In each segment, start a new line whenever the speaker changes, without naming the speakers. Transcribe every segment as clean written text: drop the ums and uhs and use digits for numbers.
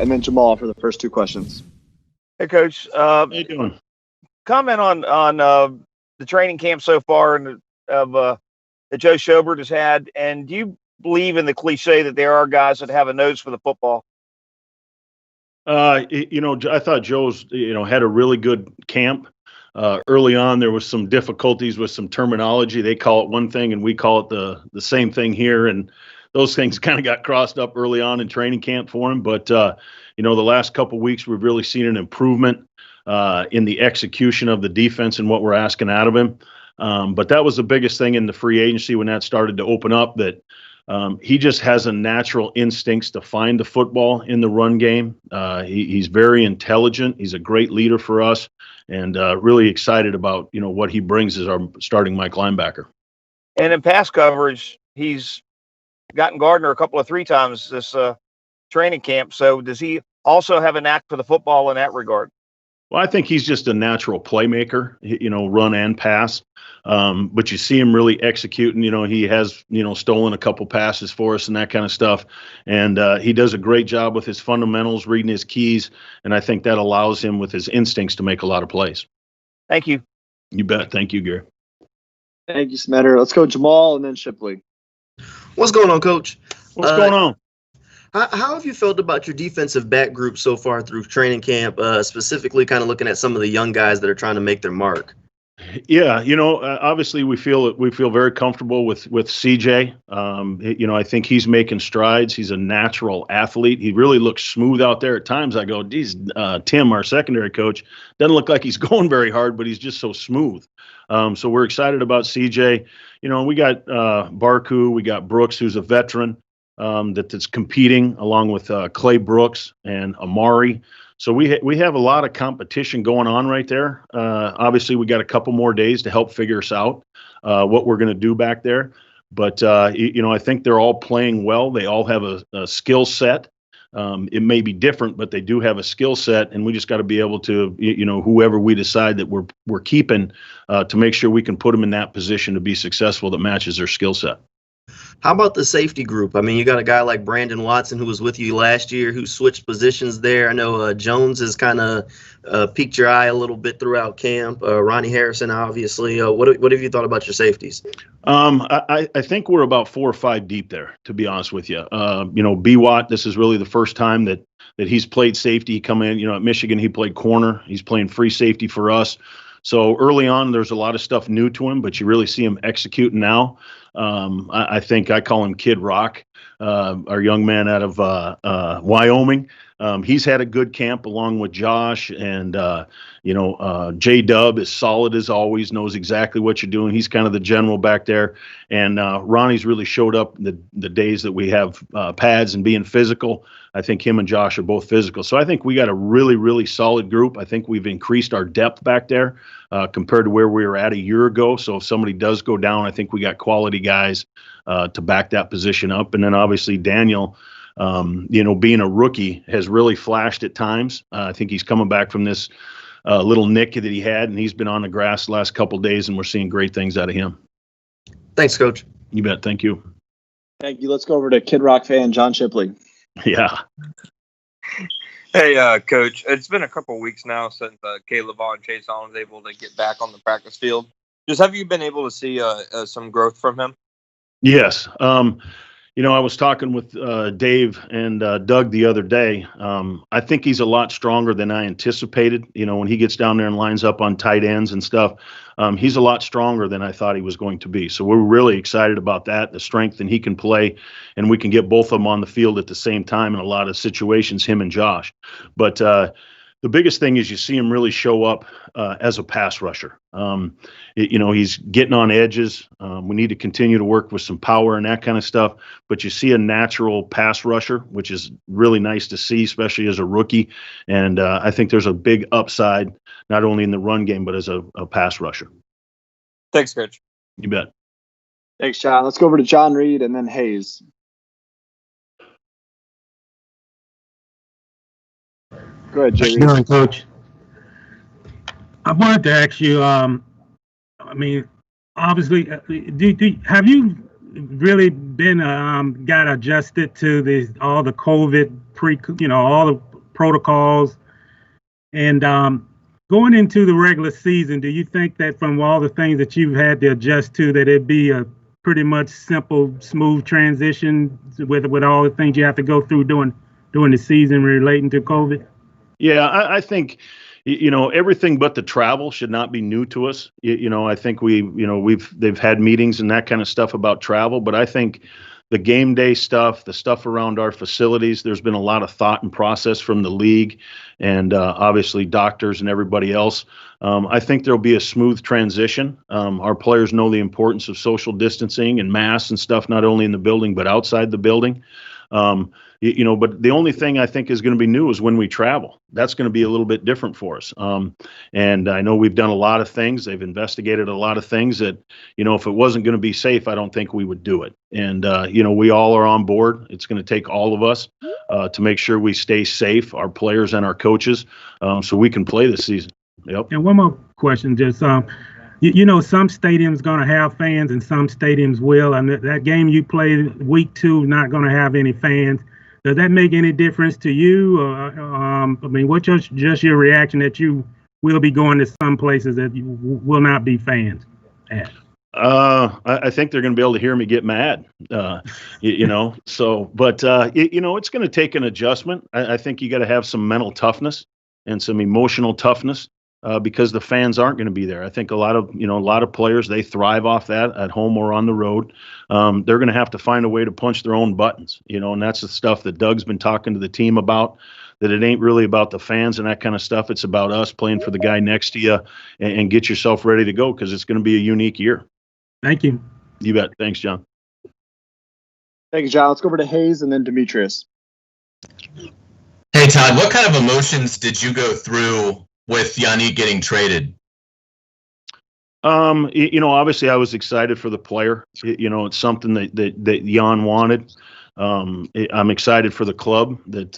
and then Jamal for the first two questions.
Hey, Coach.
How you doing?
Comment on the training camp so far and that Joe Schobert has had, and do you believe in the cliche that there are guys that have a nose for the football?
I thought Joe's, had a really good camp. Early on, there was some difficulties with some terminology. They call it one thing, and we call it the same thing here. And those things kind of got crossed up early on in training camp for him. But, the last couple of weeks, we've really seen an improvement in the execution of the defense and what we're asking out of him. But that was the biggest thing in the free agency when that started to open up, that he just has a natural instincts to find the football in the run game. He's very intelligent. He's a great leader for us, and really excited about, what he brings as our starting Mike linebacker.
And in pass coverage, he's gotten Gardner a couple of 3 times this training camp. So does he also have a knack for the football in that regard?
Well, I think he's just a natural playmaker, run and pass. But you see him really executing. He has, stolen a couple passes for us and that kind of stuff. And he does a great job with his fundamentals, reading his keys. And I think that allows him with his instincts to make a lot of plays.
Thank you.
You bet. Thank you, Gary.
Thank you, Smetter. Let's go Jamal and then Shipley.
What's going on, Coach?
What's going on?
How have you felt about your defensive back group so far through training camp, specifically kind of looking at some of the young guys that are trying to make their mark?
Yeah, obviously we feel very comfortable with CJ. I think he's making strides. He's a natural athlete. He really looks smooth out there. At times I go, geez, Tim, our secondary coach, doesn't look like he's going very hard, but he's just so smooth. So we're excited about CJ. We got Barku, we got Brooks, who's a veteran. That's competing along with Clay Brooks and Amari. So we have a lot of competition going on right there. Obviously, we got a couple more days to help figure us out what we're going to do back there. But, I think they're all playing well. They all have a skill set. It may be different, but they do have a skill set, and we just got to be able to, whoever we decide that we're keeping to make sure we can put them in that position to be successful that matches their skill set.
How about the safety group? I mean, you got a guy like Brandon Watson who was with you last year who switched positions there. I know Jones has kind of piqued your eye a little bit throughout camp. Ronnie Harrison, obviously. What have you thought about your safeties?
I think we're about 4 or 5 deep there, to be honest with you. B-Watt, this is really the first time that he's played safety. He come in, at Michigan, he played corner. He's playing free safety for us. So early on, there's a lot of stuff new to him, but you really see him executing now. I think I call him Kid Rock, our young man out of Wyoming. He's had a good camp along with Josh, and J-Dub is solid as always, knows exactly what you're doing. He's kind of the general back there. And Ronnie's really showed up the days that we have pads and being physical. I think him and Josh are both physical. So I think we got a really, really solid group. I think we've increased our depth back there compared to where we were at a year ago. So if somebody does go down, I think we got quality guys to back that position up. And then obviously Daniel, being a rookie, has really flashed at times. I think he's coming back from this little nick that he had, and he's been on the grass the last couple of days, and we're seeing great things out of him.
Thanks, Coach.
You bet. Thank you.
Thank you. Let's go over to Kid Rock fan John Shipley.
Yeah.
Hey, Coach. It's been a couple of weeks now since Caleb and Chaisson was able to get back on the practice field. Just have you been able to see some growth from him?
Yes. I was talking with Dave and Doug the other day. I think he's a lot stronger than I anticipated. When he gets down there and lines up on tight ends and stuff, he's a lot stronger than I thought he was going to be. So we're really excited about that, the strength, and he can play, and we can get both of them on the field at the same time in a lot of situations, him and Josh. But the biggest thing is you see him really show up as a pass rusher. He's getting on edges. We need to continue to work with some power and that kind of stuff. But you see a natural pass rusher, which is really nice to see, especially as a rookie. And I think there's a big upside, not only in the run game, but as a pass rusher.
Thanks, Coach.
You bet.
Thanks, John. Let's go over to John Reed and then Hayes. Go ahead, Jay.
How you doing, Coach? I wanted to ask you, obviously, have you really been got adjusted to all the COVID all the protocols, and going into the regular season, do you think that from all the things that you've had to adjust to, that it'd be a pretty much simple, smooth transition with all the things you have to go through during the season relating to COVID?
Yeah, I think, everything but the travel should not be new to us. I think they've had meetings and that kind of stuff about travel, but I think the game day stuff, the stuff around our facilities, there's been a lot of thought and process from the league and obviously doctors and everybody else. I think there'll be a smooth transition. Our players know the importance of social distancing and masks and stuff, not only in the building, but outside the building. But the only thing I think is going to be new is when we travel. That's going to be a little bit different for us. And I know we've done a lot of things. They've investigated a lot of things that, if it wasn't going to be safe, I don't think we would do it. And, we all are on board. It's going to take all of us to make sure we stay safe, our players and our coaches, so we can play this season. Yep.
And one more question, just some stadiums going to have fans and some stadiums will. And that game you played week 2, not going to have any fans. Does that make any difference to you? What's just your reaction that you will be going to some places that you will not be fans at?
I think they're going to be able to hear me get mad, So, but it's going to take an adjustment. I think you got to have some mental toughness and some emotional toughness. Because the fans aren't going to be there. I think a lot of players, they thrive off that at home or on the road. They're going to have to find a way to punch their own buttons, and that's the stuff that Doug's been talking to the team about, that it ain't really about the fans and that kind of stuff. It's about us playing for the guy next to you and get yourself ready to go, because it's going to be a unique year.
Thank you.
You bet. Thanks, John.
Thank you, John. Let's go over to Hayes and then Demetrius.
Hey, Todd, what kind of emotions did you go through with Yannick getting traded?
Obviously I was excited for the player. It's something that Jan wanted. I'm excited for the club that,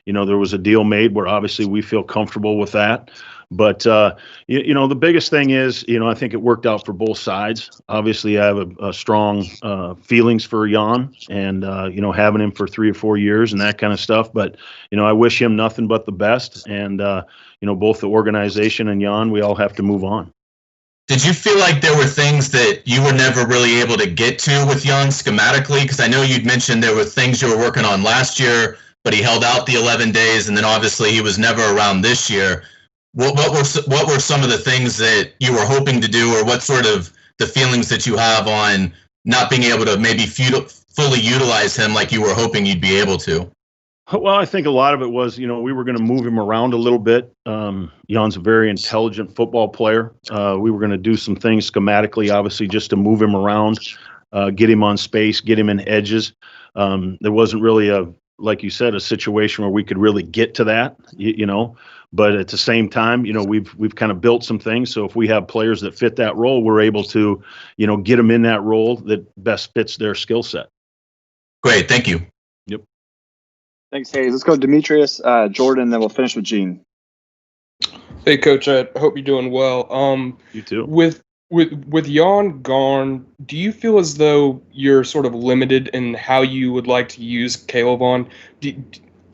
there was a deal made where obviously we feel comfortable with that. But, the biggest thing is, I think it worked out for both sides. Obviously I have a strong feelings for Jan and, having him for 3 or 4 years and that kind of stuff. But, I wish him nothing but the best. And, both the organization and Jan, we all have to move on.
Did you feel like there were things that you were never really able to get to with Jan schematically? Because I know you'd mentioned there were things you were working on last year, but he held out the 11 days, and then obviously he was never around this year. What were some of the things that you were hoping to do, or what sort of the feelings that you have on not being able to maybe fully utilize him like you were hoping you'd be able to?
Well, I think a lot of it was, we were going to move him around a little bit. Jan's a very intelligent football player. We were going to do some things schematically, obviously, just to move him around, get him on space, get him in edges. There wasn't really like you said, a situation where we could really get to that, But at the same time, we've kind of built some things. So if we have players that fit that role, we're able to, get them in that role that best fits their skill set.
Great. Thank you.
Yep.
Thanks, Hayes. Let's go Demetrius, Jordan, then we'll finish with Gene.
Hey, Coach. I hope you're doing well.
You too.
With Jan gone, do you feel as though you're sort of limited in how you would like to use Caleb?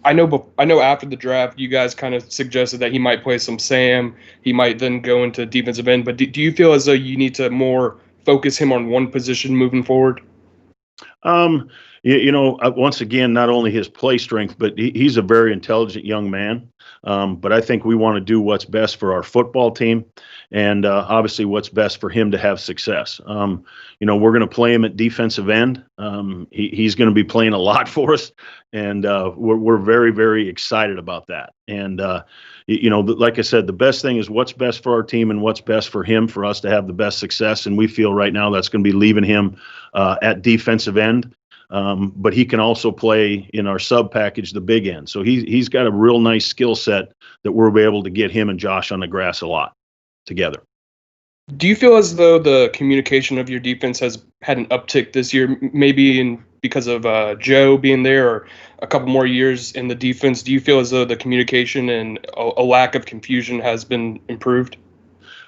I know after the draft, you guys kind of suggested that he might play some Sam. He might then go into defensive end. But do you feel as though you need to more focus him on one position moving forward?
Once again, not only his play strength, but he's a very intelligent young man. But I think we want to do what's best for our football team and obviously what's best for him to have success. We're going to play him at defensive end. He's going to be playing a lot for us, and we're very, very excited about that. And, like I said, the best thing is what's best for our team and what's best for him, for us to have the best success. And we feel right now that's going to be leaving him at defensive end. But he can also play in our sub package, the big end. So he's got a real nice skill set that we'll be able to get him and Josh on the grass a lot together.
Do you feel as though the communication of your defense has had an uptick this year, maybe because of Joe being there or a couple more years in the defense? Do you feel as though the communication and a lack of confusion has been improved?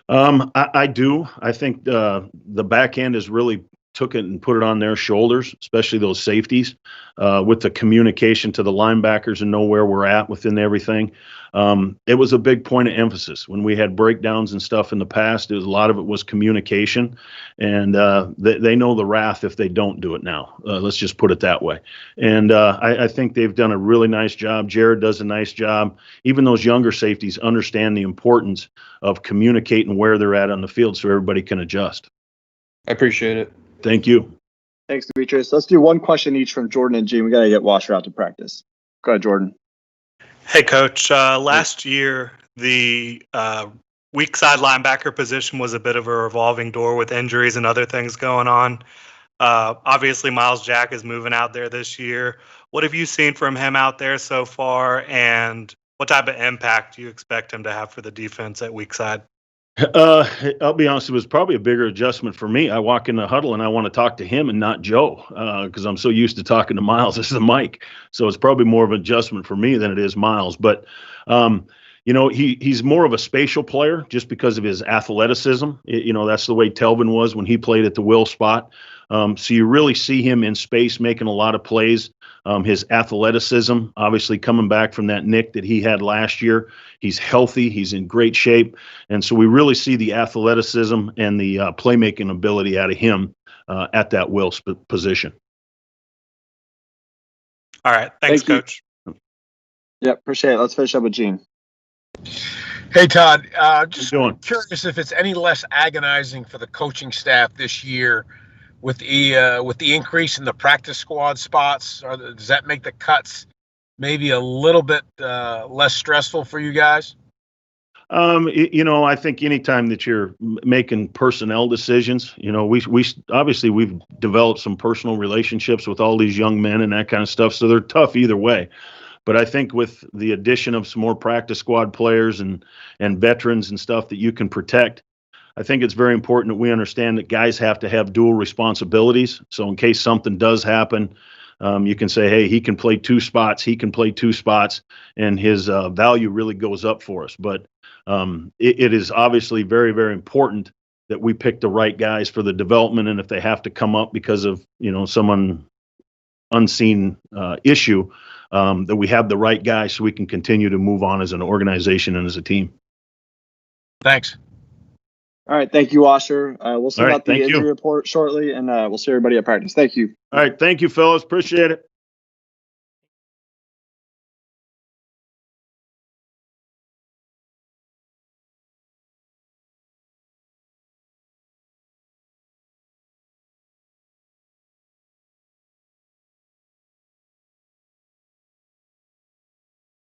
I do. I think the back end is really took it and put it on their shoulders, especially those safeties, with the communication to the linebackers and know where we're at within everything. It was a big point of emphasis when we had breakdowns and stuff in the past. A lot of it was communication, and they know the wrath if they don't do it now. Let's just put it that way. And I think they've done a really nice job. Jared does a nice job. Even those younger safeties understand the importance of communicating where they're at on the field so everybody can adjust.
I appreciate it.
Thank you.
Thanks, Demetrius. Let's do one question each from Jordan and Gene. We got to get Washer out to practice. Go ahead, Jordan.
Hey, Coach. Last year, the weak side linebacker position was a bit of a revolving door with injuries and other things going on. Obviously, Miles Jack is moving out there this year. What have you seen from him out there so far, and what type of impact do you expect him to have for the defense at weak side?
I'll be honest, it was probably a bigger adjustment for me. I walk in the huddle and I want to talk to him and not Joe, because I'm so used to talking to Miles as the mic. So it's probably more of an adjustment for me than it is Miles. But, he's more of a spatial player just because of his athleticism. That's the way Telvin was when he played at the will spot. So you really see him in space making a lot of plays. His athleticism, obviously coming back from that nick that he had last year. He's healthy. He's in great shape. And so we really see the athleticism and the playmaking ability out of him at that will position.
All right. Thanks, Coach.
Yeah, appreciate it. Let's finish up with Gene.
Hey, Todd. Just
curious
if it's any less agonizing for the coaching staff this year with the increase in the practice squad spots. Does that make the cuts maybe a little bit less stressful for you guys?
I think anytime that you're making personnel decisions, we obviously we've developed some personal relationships with all these young men and that kind of stuff. So they're tough either way. But I think with the addition of some more practice squad players and veterans and stuff that you can protect, I think it's very important that we understand that guys have to have dual responsibilities. So in case something does happen, you can say, hey, he can play two spots, and his value really goes up for us. But it is obviously very, very important that we pick the right guys for the development. And if they have to come up because of, some unseen issue, that we have the right guys so we can continue to move on as an organization and as a team.
Thanks.
All right. Thank you, Washer. We'll send out the injury report shortly, and we'll see everybody at practice. Thank you.
All right. Thank you, fellas. Appreciate it.